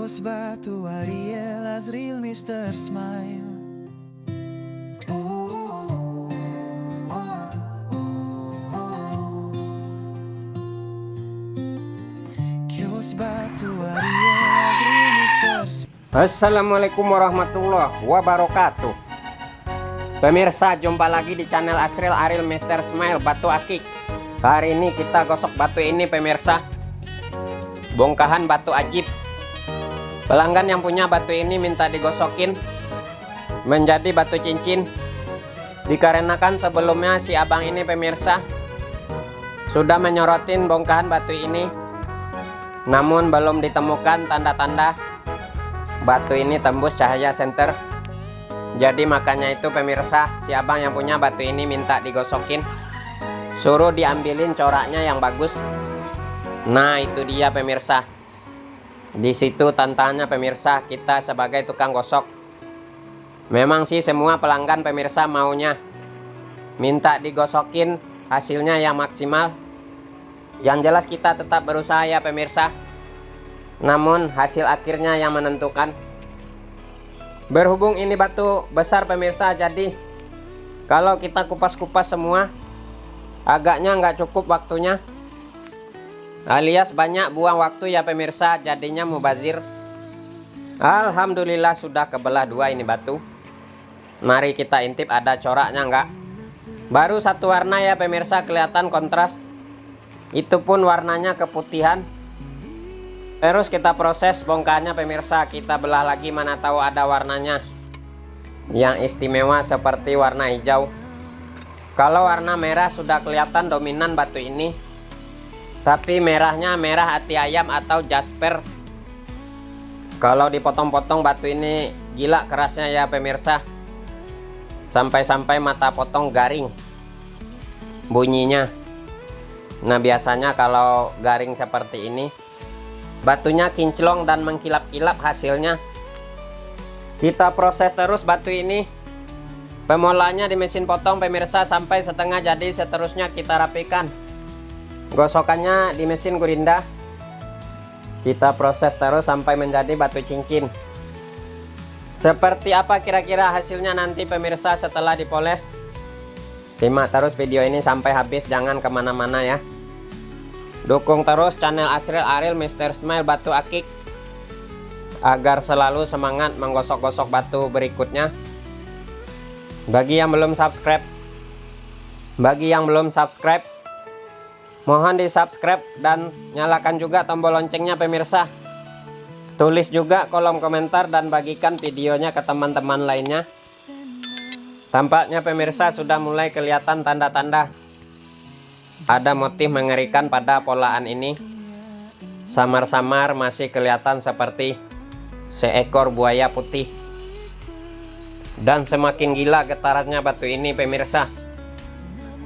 Kios batu Ariel Azril Mr. Smile. Kios batu Ariel Azril Mr. Smile. Assalamualaikum warahmatullahi wabarakatuh. Pemirsa, jumpa lagi di channel Asril Ariel Mr. Smile Batu Akik. Hari ini kita gosok batu ini pemirsa, bongkahan batu ajib. Pelanggan yang punya batu ini minta digosokin menjadi batu cincin, dikarenakan sebelumnya si abang ini pemirsa sudah menyorotin bongkahan batu ini, namun belum ditemukan tanda-tanda batu ini tembus cahaya senter. Jadi makanya itu pemirsa, si abang yang punya batu ini minta digosokin, suruh diambilin coraknya yang bagus. Nah itu dia pemirsa, di situ tantangannya pemirsa, kita sebagai tukang gosok. Memang sih semua pelanggan pemirsa maunya minta digosokin hasilnya yang maksimal. Yang jelas kita tetap berusaha ya pemirsa, namun hasil akhirnya yang menentukan. Berhubung ini batu besar pemirsa, jadi kalau kita kupas-kupas semua agaknya nggak cukup waktunya, alias banyak buang waktu ya pemirsa, jadinya mubazir. Alhamdulillah sudah kebelah dua ini batu. Mari kita intip ada coraknya nggak. Baru satu warna ya pemirsa, kelihatan kontras, itu pun warnanya keputihan. Terus kita proses bongkahannya pemirsa, kita belah lagi, mana tahu ada warnanya yang istimewa seperti warna hijau. Kalau warna merah sudah kelihatan dominan batu ini, tapi merahnya merah hati ayam atau jasper. Kalau dipotong-potong batu ini gila kerasnya ya pemirsa, sampai-sampai mata potong garing bunyinya. Nah biasanya kalau garing seperti ini batunya kinclong dan mengkilap-kilap hasilnya. Kita proses terus batu ini. Pemulanya di mesin potong pemirsa sampai setengah jadi, seterusnya kita rapikan. Gosokannya di mesin gurinda. Kita proses terus sampai menjadi batu cincin. Seperti apa kira-kira hasilnya nanti pemirsa setelah dipoles? Simak terus video ini sampai habis, jangan kemana-mana ya. Dukung terus channel Asril Ariel Mr. Smile Batu Akik agar selalu semangat menggosok-gosok batu berikutnya. Bagi yang belum subscribe, mohon di subscribe dan nyalakan juga tombol loncengnya pemirsa. Tulis juga kolom komentar dan bagikan videonya ke teman-teman lainnya. Tampaknya pemirsa sudah mulai kelihatan tanda-tanda ada motif mengerikan pada polaan ini. Samar-samar masih kelihatan seperti seekor buaya putih. Dan semakin gila getarannya batu ini pemirsa.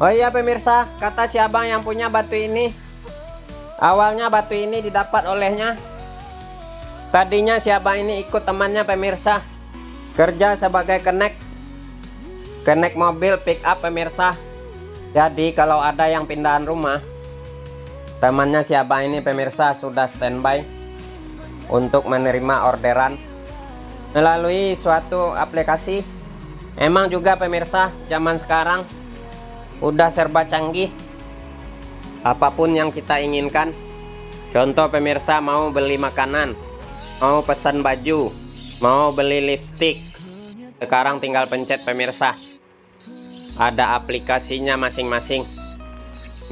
Oh iya pemirsa, kata si abang yang punya batu ini, awalnya batu ini didapat olehnya. Tadinya si abang ini ikut temannya pemirsa, kerja sebagai kenek mobil pick up pemirsa. Jadi kalau ada yang pindahan rumah, temannya si abang ini pemirsa sudah standby untuk menerima orderan melalui suatu aplikasi. Emang juga pemirsa, zaman sekarang udah serba canggih. Apapun yang kita inginkan, contoh pemirsa mau beli makanan, mau pesan baju, mau beli lipstick, sekarang tinggal pencet pemirsa, ada aplikasinya masing-masing.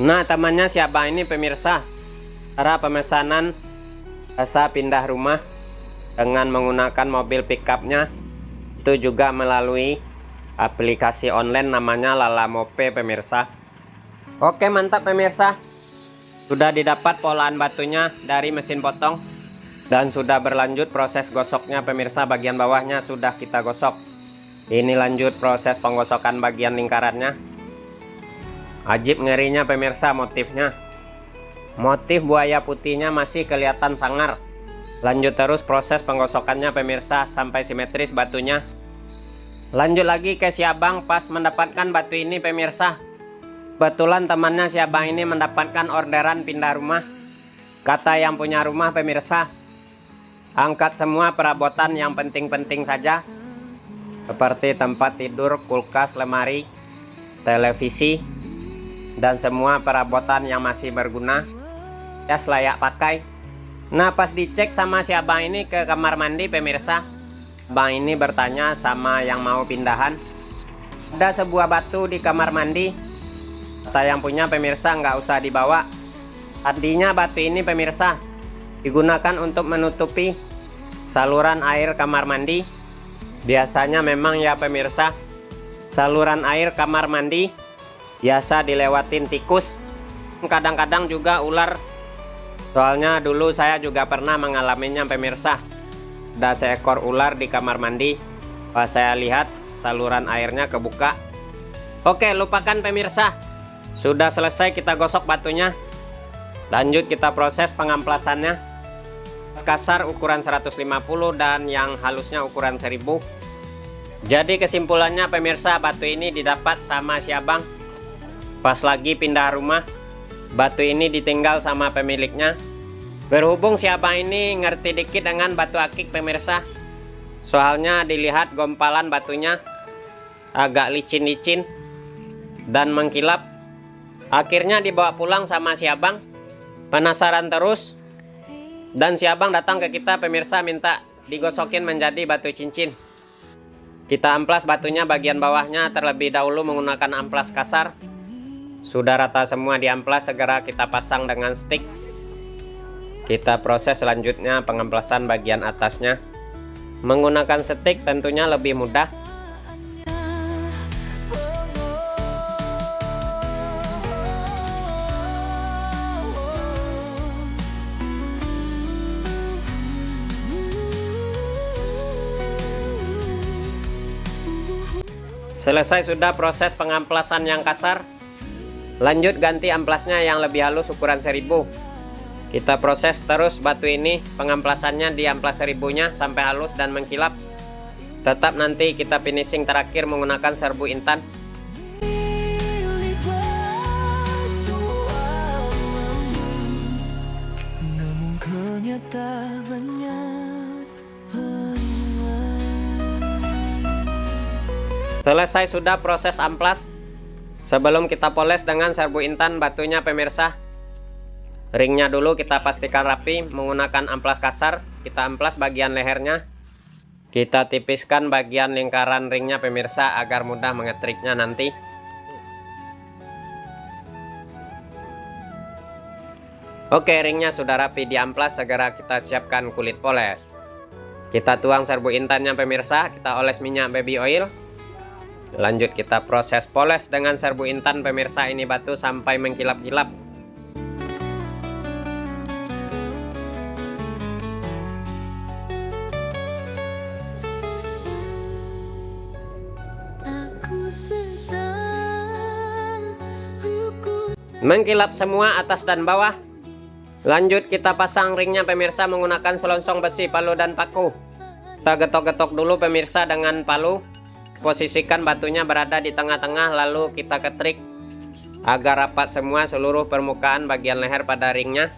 Nah temannya si abang ini pemirsa, cara pemesanan jasa pindah rumah dengan menggunakan mobil pickupnya itu juga melalui aplikasi online namanya Lalamope pemirsa. Oke mantap pemirsa, sudah didapat polaan batunya dari mesin potong dan sudah berlanjut proses gosoknya pemirsa. Bagian bawahnya sudah kita gosok. Ini lanjut proses penggosokan bagian lingkarannya. Ajib ngerinya pemirsa motifnya. Motif buaya putihnya masih kelihatan sangar. Lanjut terus proses penggosokannya pemirsa sampai simetris batunya. Lanjut lagi ke si abang pas mendapatkan batu ini pemirsa. Betulan temannya si abang ini mendapatkan orderan pindah rumah. Kata yang punya rumah pemirsa, Angkat semua perabotan yang penting-penting saja, seperti tempat tidur, kulkas, lemari, televisi, dan semua perabotan yang masih berguna, ya layak pakai. Nah, pas dicek sama si abang ini ke kamar mandi pemirsa, abang ini bertanya sama yang mau pindahan, ada sebuah batu di kamar mandi. Kata yang punya pemirsa nggak usah dibawa. Artinya batu ini pemirsa digunakan untuk menutupi saluran air kamar mandi. Biasanya memang ya pemirsa, saluran air kamar mandi biasa dilewatin tikus, kadang-kadang juga ular. Soalnya dulu saya juga pernah mengalaminya pemirsa. Ada seekor ular di kamar mandi. Pas saya lihat saluran airnya kebuka. Oke, lupakan pemirsa. Sudah selesai kita gosok batunya. Lanjut kita proses pengamplasannya. Kasar ukuran 150 dan yang halusnya ukuran 1000. Jadi kesimpulannya pemirsa, batu ini didapat sama si abang pas lagi pindah rumah. Batu ini ditinggal sama pemiliknya. Berhubung si abang ini ngerti dikit dengan batu akik pemirsa, soalnya dilihat gompalan batunya agak licin-licin dan mengkilap. Akhirnya dibawa pulang sama si abang. Penasaran terus, dan si abang datang ke kita pemirsa minta digosokin menjadi batu cincin. Kita amplas batunya bagian bawahnya terlebih dahulu menggunakan amplas kasar. Sudah rata semua diamplas, segera kita pasang dengan stick. Kita proses selanjutnya pengamplasan bagian atasnya. Menggunakan stick tentunya lebih mudah. Selesai sudah proses pengamplasan yang kasar. Lanjut ganti amplasnya yang lebih halus ukuran 1000. Kita proses terus batu ini, pengamplasannya di amplas 1000-nya sampai halus dan mengkilap. Tetap nanti kita finishing terakhir menggunakan serbu intan. Namun kenyataannya Selesai sudah proses amplas. Sebelum kita poles dengan serbu intan batunya pemirsa, ringnya dulu kita pastikan rapi menggunakan amplas kasar. Kita amplas bagian lehernya. Kita tipiskan bagian lingkaran ringnya pemirsa agar mudah mengetriknya nanti. Oke, ringnya sudah rapi diamplas, segera kita siapkan kulit poles. Kita tuang serbu intannya pemirsa, kita oles minyak baby oil. Lanjut kita proses poles dengan serbu intan pemirsa ini batu sampai mengkilap-kilap. Mengkilap semua atas dan bawah. Lanjut kita pasang ringnya pemirsa menggunakan selongsong besi, palu dan paku. Kita getok-getok dulu pemirsa dengan palu. Posisikan batunya berada di tengah-tengah, lalu kita ketrik agar rapat semua seluruh permukaan bagian leher pada ringnya.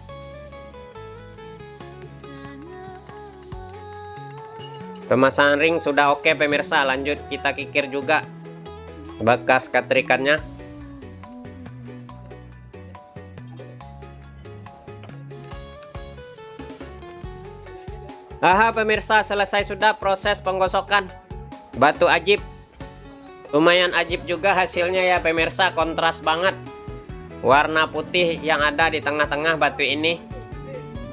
Pemasangan ring sudah oke pemirsa. Lanjut kita kikir juga bekas ketrikannya. Aha pemirsa, selesai sudah proses penggosokan batu ajib. Lumayan ajib juga hasilnya ya pemirsa, kontras banget. Warna putih yang ada di tengah-tengah batu ini,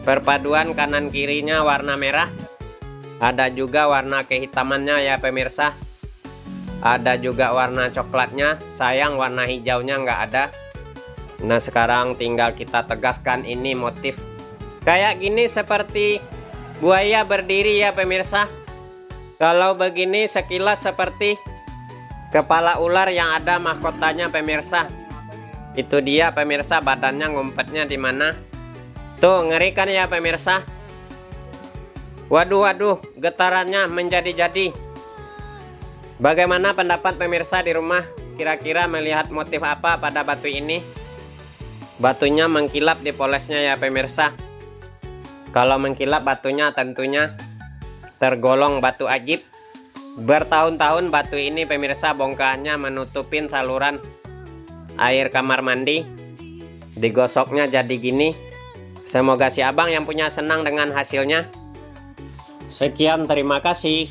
perpaduan kanan kirinya warna merah. Ada juga warna kehitamannya ya pemirsa. Ada juga warna coklatnya, sayang warna hijaunya nggak ada. Nah sekarang tinggal kita tegaskan ini motif. Kayak gini seperti buaya berdiri ya pemirsa. Kalau begini sekilas seperti kepala ular yang ada mahkotanya pemirsa. Itu dia pemirsa, badannya ngumpetnya di mana. Tuh ngerikan ya pemirsa. Waduh, getarannya menjadi-jadi. Bagaimana pendapat pemirsa di rumah? Kira-kira melihat motif apa pada batu ini? Batunya mengkilap di polesnya ya pemirsa. Kalau mengkilap batunya tentunya tergolong batu ajib. Bertahun-tahun batu ini pemirsa bongkahannya menutupin saluran air kamar mandi. Digosoknya jadi gini. Semoga si abang yang punya senang dengan hasilnya. Sekian, terima kasih.